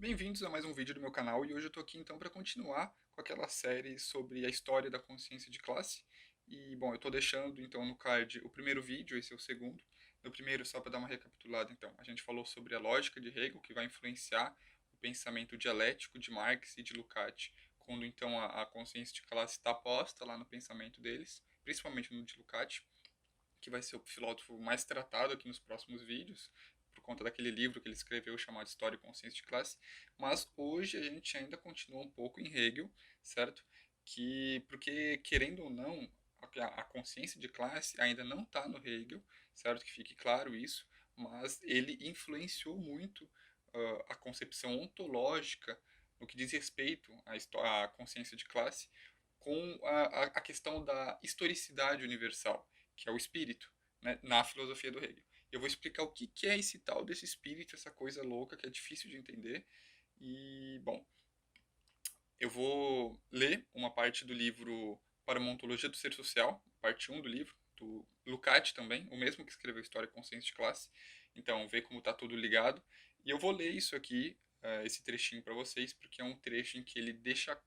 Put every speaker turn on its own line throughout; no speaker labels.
Bem-vindos a mais um vídeo do meu canal e hoje eu tô aqui então para continuar com aquela série sobre a história da consciência de classe. E bom, eu tô deixando então no card o primeiro vídeo, esse é o segundo. No primeiro, só para dar uma recapitulada, então, a gente falou sobre a lógica de Hegel, que vai influenciar o pensamento dialético de Marx e de Lukács, quando então a consciência de classe está posta lá no pensamento deles, principalmente no de Lukács, que vai ser o filósofo mais tratado aqui nos próximos vídeos, por conta daquele livro que ele escreveu chamado História e Consciência de Classe. Mas hoje a gente ainda continua um pouco em Hegel, certo? Porque, querendo ou não, a consciência de classe ainda não está no Hegel, certo? Que fique claro isso, mas ele influenciou muito a concepção ontológica no que diz respeito à consciência de classe, com a questão da historicidade universal, que é o espírito, né, na filosofia do Hegel. Eu vou explicar o que é esse tal desse espírito, essa coisa louca que é difícil de entender. E, bom, eu vou ler uma parte do livro Para uma Ontologia do Ser Social, parte um do livro, do Lukács também, o mesmo que escreveu História e Consciência de Classe. Então, ver como está tudo ligado. E eu vou ler isso aqui, esse trechinho para vocês, porque é um trecho em que ele deixa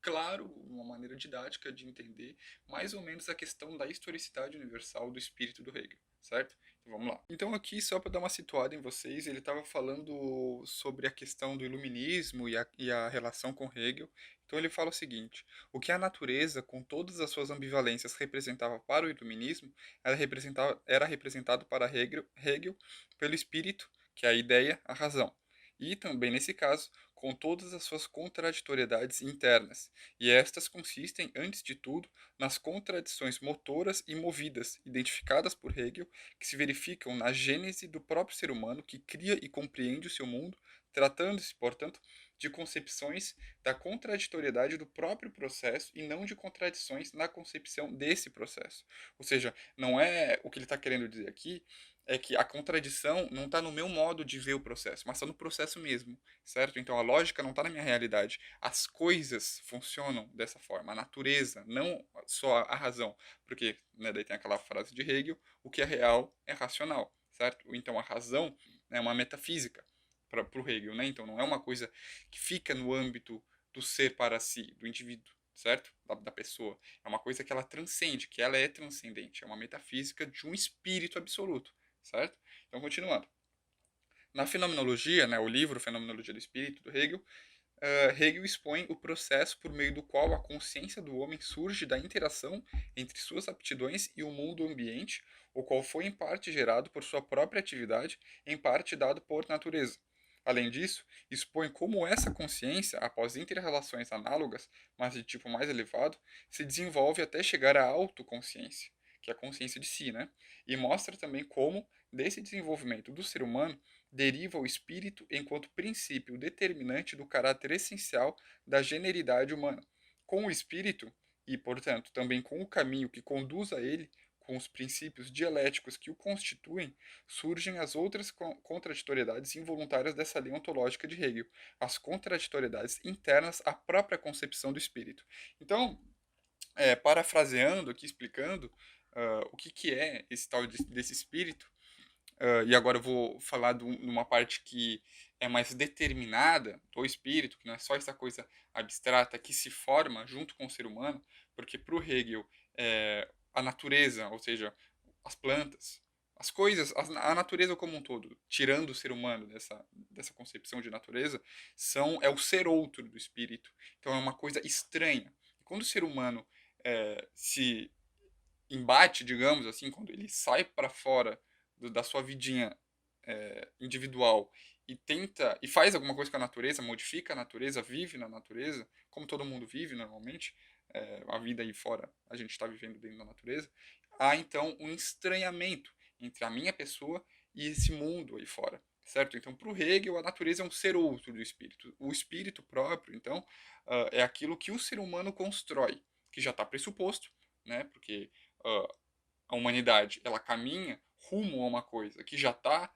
claro, uma maneira didática de entender mais ou menos a questão da historicidade universal do espírito do Hegel, certo? Então vamos lá. Então aqui, só para dar uma situada em vocês, ele estava falando sobre a questão do iluminismo e a relação com Hegel. Então ele fala o seguinte: o que a natureza, com todas as suas ambivalências, representava para o iluminismo, era representado para Hegel pelo espírito, que é a ideia, a razão. E também, nesse caso, com todas as suas contraditoriedades internas, e estas consistem, antes de tudo, nas contradições motoras e movidas, identificadas por Hegel, que se verificam na gênese do próprio ser humano que cria e compreende o seu mundo, tratando-se, portanto, de concepções da contraditoriedade do próprio processo e não de contradições na concepção desse processo. Ou seja, não é o que ele está querendo dizer aqui é que a contradição não está no meu modo de ver o processo, mas está no processo mesmo, certo? Então a lógica não está na minha realidade. As coisas funcionam dessa forma, a natureza, não só a razão. Porque, né, daí tem aquela frase de Hegel, o que é real é racional, certo? Então a razão é uma metafísica para o Hegel, né? Então não é uma coisa que fica no âmbito do ser para si, do indivíduo, certo? Da pessoa. É uma coisa que ela transcende, que ela é transcendente. É uma metafísica de um espírito absoluto, certo? Então, continuando. Na Fenomenologia, né, o livro Fenomenologia do Espírito, do Hegel, Hegel expõe o processo por meio do qual a consciência do homem surge da interação entre suas aptidões e o mundo ambiente, o qual foi em parte gerado por sua própria atividade, em parte dado por natureza. Além disso, expõe como essa consciência, após interrelações análogas, mas de tipo mais elevado, se desenvolve até chegar à autoconsciência, que é a consciência de si, né? E mostra também como, desse desenvolvimento do ser humano, deriva o espírito enquanto princípio determinante do caráter essencial da generidade humana. Com o espírito, e portanto também com o caminho que conduz a ele, com os princípios dialéticos que o constituem, surgem as outras contraditoriedades involuntárias dessa lei ontológica de Hegel, as contraditoriedades internas à própria concepção do espírito. Então, parafraseando aqui, explicando o que é esse tal desse espírito, e agora eu vou falar de uma parte que é mais determinada do espírito, que não é só essa coisa abstrata que se forma junto com o ser humano, porque para o Hegel, a natureza, ou seja, as plantas, as coisas, a natureza como um todo, tirando o ser humano dessa concepção de natureza, é o ser outro do espírito. Então é uma coisa estranha. Quando o ser humano se embate, digamos assim, quando ele sai para fora da sua vidinha individual e tenta e faz alguma coisa com a natureza, modifica a natureza, vive na natureza, como todo mundo vive normalmente, a vida aí fora a gente está vivendo dentro da natureza, há então um estranhamento entre a minha pessoa e esse mundo aí fora, certo? Então, para o Hegel, a natureza é um ser outro do espírito. O espírito próprio, então, é aquilo que o ser humano constrói, que já está pressuposto, né? Porque uh, a humanidade ela caminha rumo a uma coisa que já está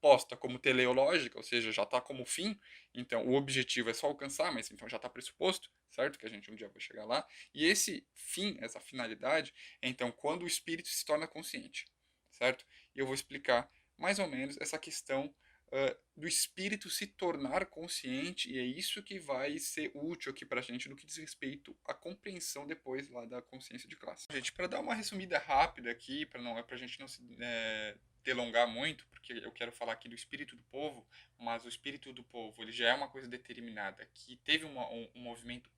posta como teleológica, ou seja, já está como fim, então o objetivo é só alcançar, mas então já está pressuposto, certo? Que a gente um dia vai chegar lá. E esse fim, essa finalidade, é então quando o espírito se torna consciente, certo? E eu vou explicar mais ou menos essa questão do espírito se tornar consciente, e é isso que vai ser útil aqui para a gente no que diz respeito à compreensão depois lá da consciência de classe. Gente, para dar uma resumida rápida aqui, para a gente não se delongar muito, porque eu quero falar aqui do espírito do povo, mas o espírito do povo ele já é uma coisa determinada, que teve um movimento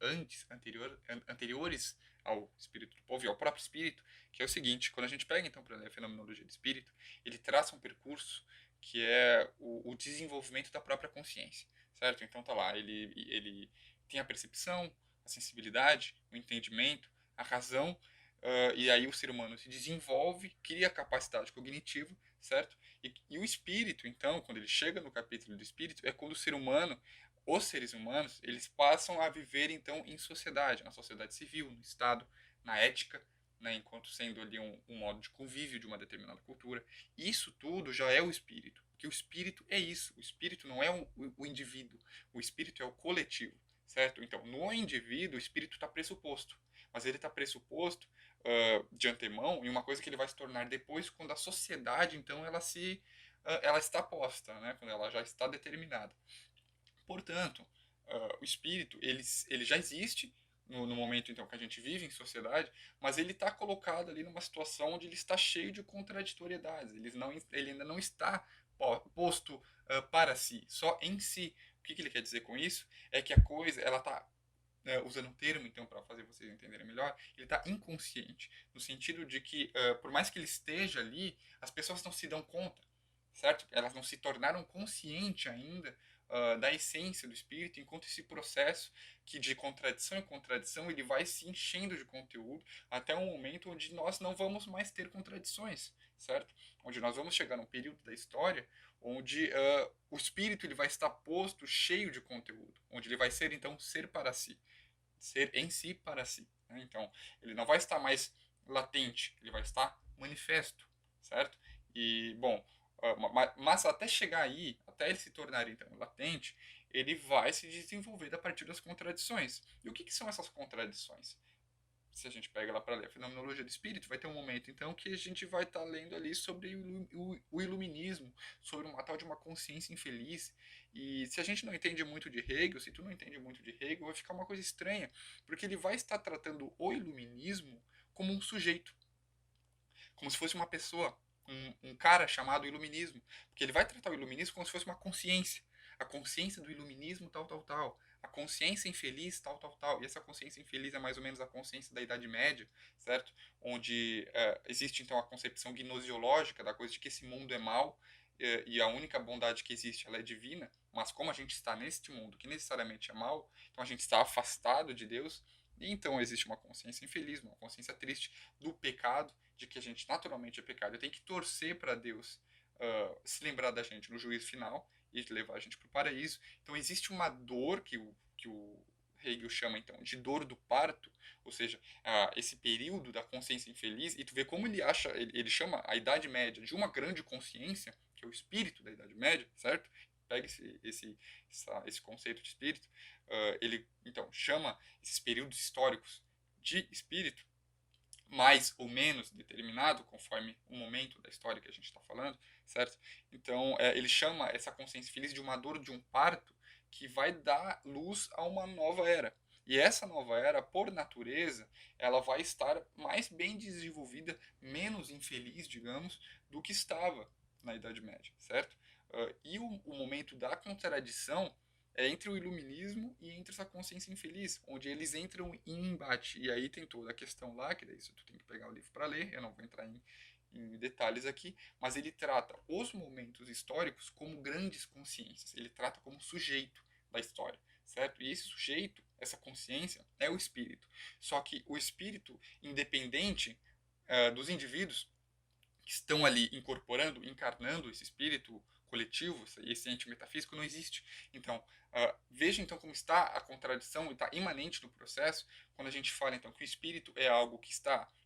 anteriores ao espírito do povo e ao próprio espírito, que é o seguinte: quando a gente pega então para ler a fenomenologia do espírito, ele traça um percurso que é o desenvolvimento da própria consciência, certo? Então tá lá, ele tem a percepção, a sensibilidade, o entendimento, a razão, e aí o ser humano se desenvolve, cria capacidade cognitiva, certo? E o espírito, então, quando ele chega no capítulo do espírito, é quando o ser humano, os seres humanos, eles passam a viver então em sociedade, na sociedade civil, no Estado, na ética, né, enquanto sendo ali um modo de convívio de uma determinada cultura. Isso tudo já é o espírito, porque o espírito é isso. O espírito não é o indivíduo, o espírito é o coletivo, certo? Então, no indivíduo, o espírito está pressuposto, mas ele está pressuposto de antemão em uma coisa que ele vai se tornar depois, quando a sociedade, então, ela está posta, né? Quando ela já está determinada. Portanto, o espírito ele já existe no momento então que a gente vive em sociedade, mas ele está colocado ali numa situação onde ele está cheio de contraditoriedades. Ele ainda não está posto para si, só em si. O que ele quer dizer com isso? É que a coisa ela está usando um termo, então, para fazer vocês entenderem melhor, ele está inconsciente, no sentido de que, por mais que ele esteja ali, as pessoas não se dão conta, certo? Elas não se tornaram conscientes ainda da essência do espírito, enquanto esse processo que de contradição em contradição ele vai se enchendo de conteúdo até um momento onde nós não vamos mais ter contradições, certo? Onde nós vamos chegar num período da história onde o espírito ele vai estar posto cheio de conteúdo, onde ele vai ser então ser para si, ser em si para si, né? Então ele não vai estar mais latente, ele vai estar manifesto, certo? E bom, mas até chegar aí, até ele se tornar então latente, ele vai se desenvolver a partir das contradições. E o que são essas contradições? Se a gente pega lá para ler a Fenomenologia do Espírito, vai ter um momento então que a gente vai estar lendo ali sobre o iluminismo, sobre uma tal de uma consciência infeliz. E se a gente não entende muito de Hegel, se tu não entende muito de Hegel, vai ficar uma coisa estranha, porque ele vai estar tratando o iluminismo como um sujeito, como se fosse uma pessoa, um cara chamado iluminismo, porque ele vai tratar o iluminismo como se fosse uma consciência, a consciência do iluminismo tal, tal, tal, a consciência infeliz tal, tal, tal, e essa consciência infeliz é mais ou menos a consciência da Idade Média, certo? Onde existe então a concepção gnosiológica da coisa de que esse mundo é mau, e a única bondade que existe ela é divina, mas como a gente está neste mundo que necessariamente é mau, então a gente está afastado de Deus, e então existe uma consciência infeliz, uma consciência triste do pecado, de que a gente naturalmente é pecado. Eu tenho que torcer para Deus se lembrar da gente no juízo final e levar a gente para o paraíso. Então existe uma dor que o Hegel chama então de dor do parto, ou seja, esse período da consciência infeliz, e tu vê como ele acha, ele chama a Idade Média de uma grande consciência, que é o espírito da Idade Média, certo? Pega esse conceito de espírito, ele então chama esses períodos históricos de espírito, mais ou menos determinado, conforme o momento da história que a gente está falando, certo? Então, ele chama essa consciência feliz de uma dor de um parto que vai dar luz a uma nova era. E essa nova era, por natureza, ela vai estar mais bem desenvolvida, menos infeliz, digamos, do que estava na Idade Média, certo? E o momento da contradição é entre o iluminismo e entre essa consciência infeliz, onde eles entram em embate. E aí tem toda a questão lá, que daí isso tu tem que pegar o livro para ler, eu não vou entrar em detalhes aqui, mas ele trata os momentos históricos como grandes consciências, ele trata como sujeito da história, certo? E esse sujeito, essa consciência, é o espírito. Só que o espírito independente dos indivíduos que estão ali incorporando, encarnando esse espírito coletivo, esse ente metafísico, não existe. Então, veja então como está a contradição e está imanente no processo quando a gente fala então que o espírito é algo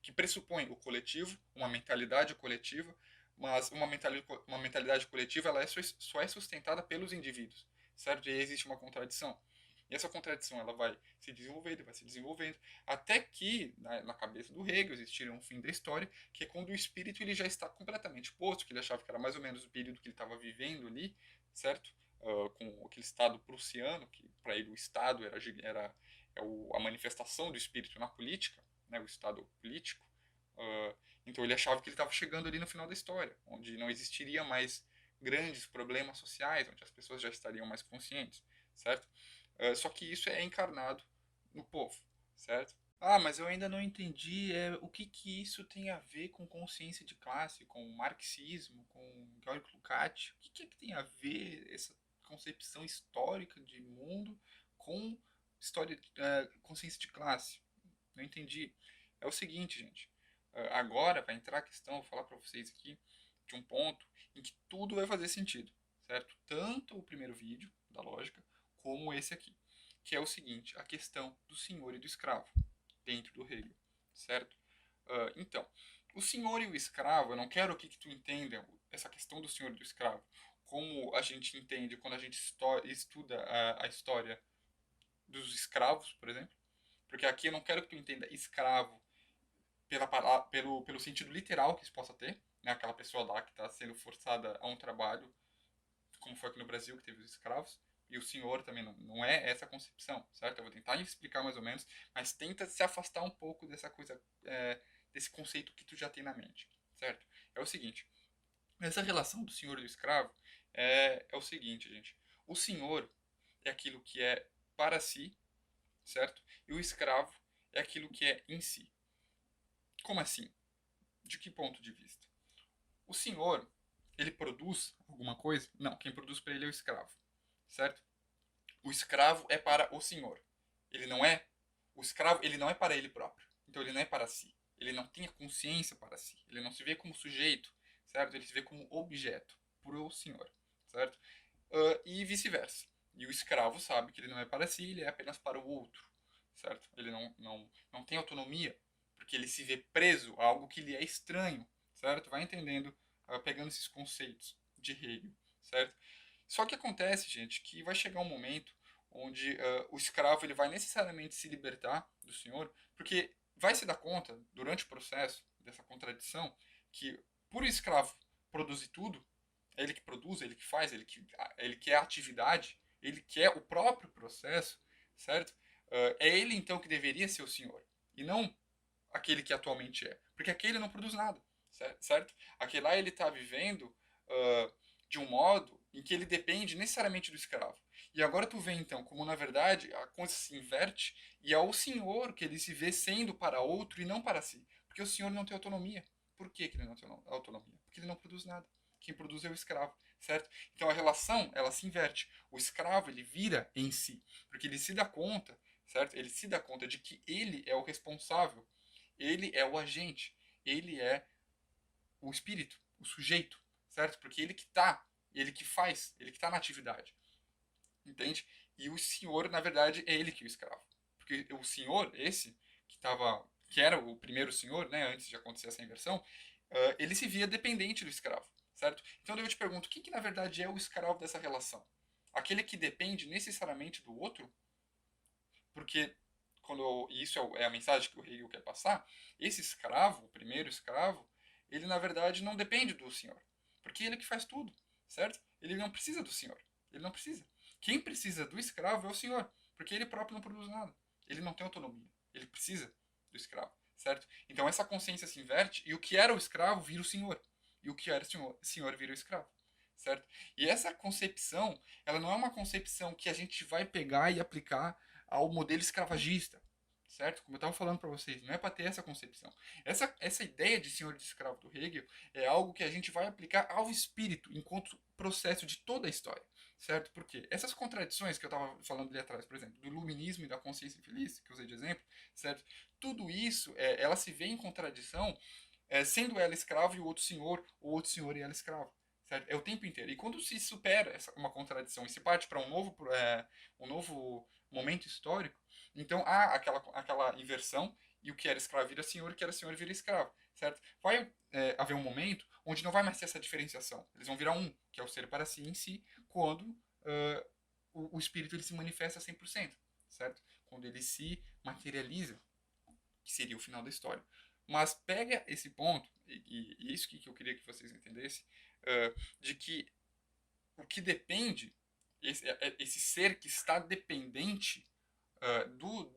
que pressupõe o coletivo, uma mentalidade coletiva, mas uma mentalidade coletiva ela só é sustentada pelos indivíduos, certo? E aí existe uma contradição. E essa contradição ela vai se desenvolvendo, vai se desenvolvendo, até que, na cabeça do Hegel, existiria um fim da história, que é quando o espírito ele já está completamente posto, que ele achava que era mais ou menos o período que ele estava vivendo ali, certo? Com aquele Estado prussiano, que para ele o Estado era a manifestação do espírito na política, né, o Estado político. Então ele achava que ele estava chegando ali no final da história, onde não existiria mais grandes problemas sociais, onde as pessoas já estariam mais conscientes, certo? Só que isso é encarnado no povo, certo? Ah, mas eu ainda não entendi o que que isso tem a ver com consciência de classe, com marxismo, com Georg Lukács. O que que é que tem a ver essa concepção histórica de mundo com consciência de classe? Não entendi. É o seguinte, gente. Agora vai entrar a questão, vou falar para vocês aqui, de um ponto em que tudo vai fazer sentido, certo? Tanto o primeiro vídeo da lógica, como esse aqui, que é o seguinte, a questão do senhor e do escravo dentro do Hegel, certo? Então, o senhor e o escravo, eu não quero aqui que tu entenda essa questão do senhor e do escravo, como a gente entende quando a gente estuda a história dos escravos, por exemplo, porque aqui eu não quero que tu entenda escravo pelo sentido literal que isso possa ter, né? Aquela pessoa lá que está sendo forçada a um trabalho, como foi aqui no Brasil, que teve os escravos, e o senhor também não é essa concepção, certo? Eu vou tentar explicar mais ou menos, mas tenta se afastar um pouco dessa coisa, desse conceito que tu já tem na mente, certo? É o seguinte, essa relação do senhor e do escravo é o seguinte, gente. O senhor é aquilo que é para si, certo? E o escravo é aquilo que é em si. Como assim? De que ponto de vista? O senhor, ele produz alguma coisa? Não, quem produz para ele é o escravo, certo? O escravo é para o senhor. Ele não é o escravo, ele não é para ele próprio. Então ele não é para si. Ele não tem a consciência para si. Ele não se vê como sujeito, certo? Ele se vê como objeto por o senhor, certo? E vice-versa. E o escravo sabe que ele não é para si, ele é apenas para o outro, certo? Ele não tem autonomia, porque ele se vê preso a algo que lhe é estranho, certo? Vai entendendo, pegando esses conceitos de Hegel, certo? Só que acontece, gente, que vai chegar um momento onde o escravo ele vai necessariamente se libertar do senhor, porque vai se dar conta, durante o processo dessa contradição, que por o escravo produzir tudo, é ele que produz, é ele que faz, ele quer a atividade, ele quer o próprio processo, certo? É ele então que deveria ser o senhor, e não aquele que atualmente é, porque aquele não produz nada, certo? Aquele lá ele está vivendo de um modo em que ele depende necessariamente do escravo. E agora tu vê então como na verdade a coisa se inverte e é o senhor que ele se vê sendo para outro e não para si, porque o senhor não tem autonomia. Por que, que ele não tem autonomia? Porque ele não produz nada. Quem produz é o escravo, certo? Então a relação ela se inverte. O escravo ele vira em si, porque ele se dá conta, certo? Ele se dá conta de que ele é o responsável, ele é o agente, ele é o espírito, o sujeito, certo? Porque ele que está, ele que faz, ele que está na atividade, entende? E o senhor, na verdade, é ele que é o escravo, porque o senhor, esse que era o primeiro senhor, né, antes de acontecer essa inversão, ele se via dependente do escravo, certo? Então eu te pergunto, quem que na verdade é o escravo dessa relação? Aquele que depende necessariamente do outro? Porque e isso é a mensagem que o Hegel quer passar, esse escravo, o primeiro escravo, ele na verdade não depende do senhor, porque ele é que faz tudo, certo? Ele não precisa do senhor, ele não precisa. Quem precisa do escravo é o senhor, porque ele próprio não produz nada, ele não tem autonomia, ele precisa do escravo, certo? Então essa consciência se inverte e o que era o escravo vira o senhor, e o que era o senhor vira o escravo, certo? E essa concepção, ela não é uma concepção que a gente vai pegar e aplicar ao modelo escravagista, certo? Como eu estava falando para vocês, não é para ter essa concepção. Essa ideia de senhor de escravo do Hegel é algo que a gente vai aplicar ao espírito enquanto processo de toda a história, certo? Porque essas contradições que eu estava falando ali atrás, por exemplo, do iluminismo e da consciência infeliz, que eu usei de exemplo, certo? Tudo isso, ela se vê em contradição, sendo ela escrava e o outro senhor e ela escrava. Certo? É o tempo inteiro. E quando se supera uma contradição e se parte para um novo momento histórico, então há aquela inversão e o que era escravo vira senhor e o que era senhor vira escravo, certo? Vai haver um momento onde não vai mais ter essa diferenciação. Eles vão virar um, que é o ser para si em si, quando o espírito ele se manifesta 100%, certo? Quando ele se materializa, que seria o final da história. Mas pega esse ponto, e isso que eu queria que vocês entendessem, de que o que depende, esse ser que está dependente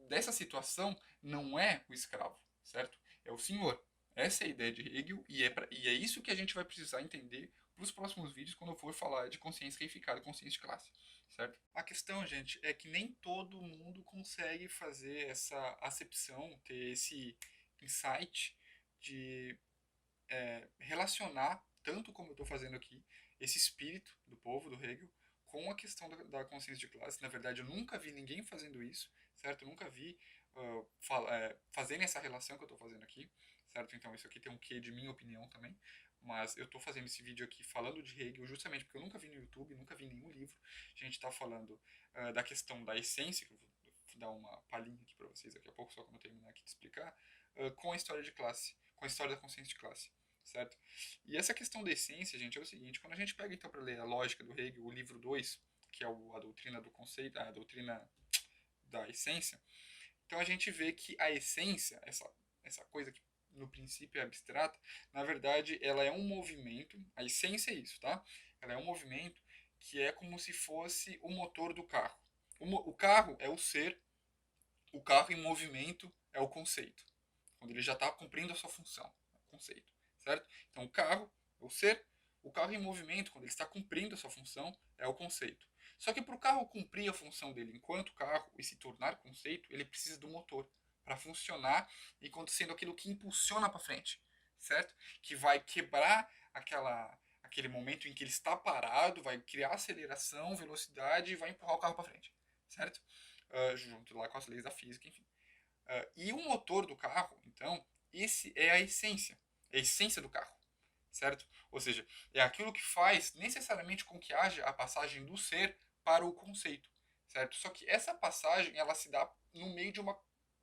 dessa situação não é o escravo, certo? É o senhor. Essa é a ideia de Hegel e é isso que a gente vai precisar entender para os próximos vídeos quando eu for falar de consciência reificada e consciência de classe, certo? A questão, gente, é que nem todo mundo consegue fazer essa acepção, ter esse insight de relacionar, tanto como eu estou fazendo aqui, esse espírito do povo, do Hegel, com a questão da consciência de classe. Na verdade, eu nunca vi ninguém fazendo isso, certo? Eu nunca vi fazendo essa relação que eu estou fazendo aqui, certo? Então, isso aqui tem um quê de minha opinião também. Mas eu estou fazendo esse vídeo aqui falando de Hegel justamente porque eu nunca vi no YouTube, nunca vi em nenhum livro. A gente está falando da questão da essência, que eu vou dar uma palhinha aqui para vocês daqui a pouco, só quando eu terminar aqui de explicar, com a história de classe, com a história da consciência de classe, certo? E essa questão da essência, gente, é o seguinte, quando a gente pega então para ler a lógica do Hegel, o livro 2, que é a doutrina do conceito, a doutrina da essência, então a gente vê que a essência, essa coisa que no princípio é abstrata, na verdade ela é um movimento, a essência é isso, tá? Ela é um movimento que é como se fosse o motor do carro. O carro é o ser, o carro em movimento é o conceito, quando ele já está cumprindo a sua função, é o conceito, certo? Então o carro é o ser, o carro em movimento, quando ele está cumprindo a sua função, é o conceito. Só que para o carro cumprir a função dele enquanto carro e se tornar conceito, ele precisa do motor para funcionar enquanto sendo aquilo que impulsiona para frente, certo? Que vai quebrar aquele momento em que ele está parado, vai criar aceleração, velocidade e vai empurrar o carro para frente, certo? Junto lá com as leis da física, enfim. E o motor do carro, então, esse é a essência do carro, certo? Ou seja, é aquilo que faz necessariamente com que haja a passagem do ser para o conceito, certo? Só que essa passagem ela se dá no meio de uma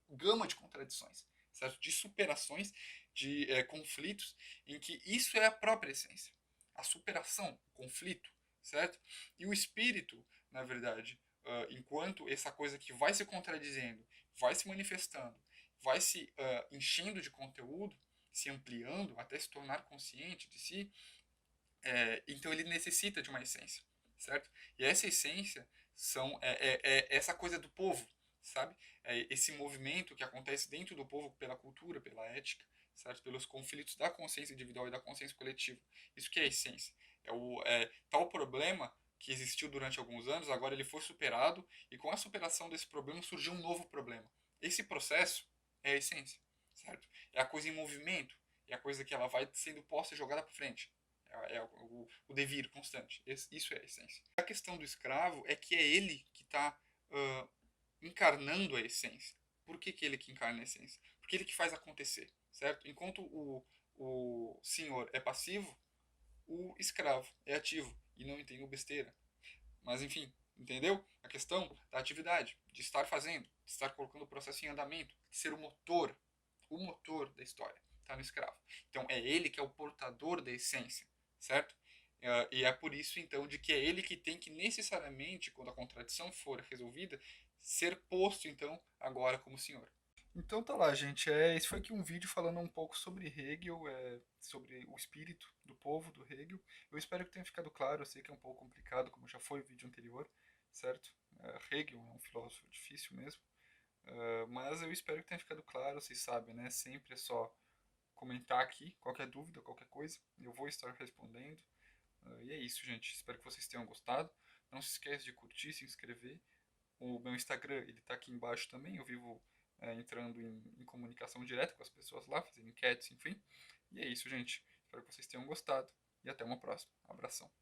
gama de contradições, certo? De superações, de conflitos, em que isso é a própria essência, a superação, o conflito, certo? E o espírito, na verdade, enquanto essa coisa que vai se contradizendo, vai se manifestando, vai se enchendo de conteúdo, se ampliando até se tornar consciente de si, então ele necessita de uma essência, certo? E essa essência é essa coisa do povo, sabe? É esse movimento que acontece dentro do povo pela cultura, pela ética, certo? Pelos conflitos da consciência individual e da consciência coletiva. Isso que é a essência. Tal problema que existiu durante alguns anos, agora ele foi superado e com a superação desse problema surgiu um novo problema. Esse processo é a essência, certo? É a coisa em movimento, é a coisa que ela vai sendo posta e jogada para frente. É o devir constante. Isso é a essência. A questão do escravo é que é ele que está encarnando a essência. Por que ele que encarna a essência? Porque ele que faz acontecer, certo? Enquanto o senhor é passivo, o escravo é ativo. E não entendo besteira. Mas enfim, entendeu? A questão da atividade, de estar fazendo, de estar colocando o processo em andamento, de ser o motor da história, está no escravo. Então é ele que é o portador da essência, certo? E é por isso então de que é ele que tem que necessariamente, quando a contradição for resolvida, ser posto então agora como senhor. Então tá lá, gente. Esse foi aqui um vídeo falando um pouco sobre Hegel, sobre o espírito do povo do Hegel. Eu espero que tenha ficado claro. Eu sei que é um pouco complicado, como já foi o vídeo anterior, certo? Hegel é um filósofo difícil mesmo. Mas eu espero que tenha ficado claro. Vocês sabem, né? Sempre é só comentar aqui qualquer dúvida, qualquer coisa. Eu vou estar respondendo. E é isso, gente. Espero que vocês tenham gostado. Não se esqueça de curtir, se inscrever. O meu Instagram, ele tá aqui embaixo também. Eu vivo entrando em comunicação direta com as pessoas lá, fazendo enquetes, enfim. E é isso, gente. Espero que vocês tenham gostado. E até uma próxima. Abração.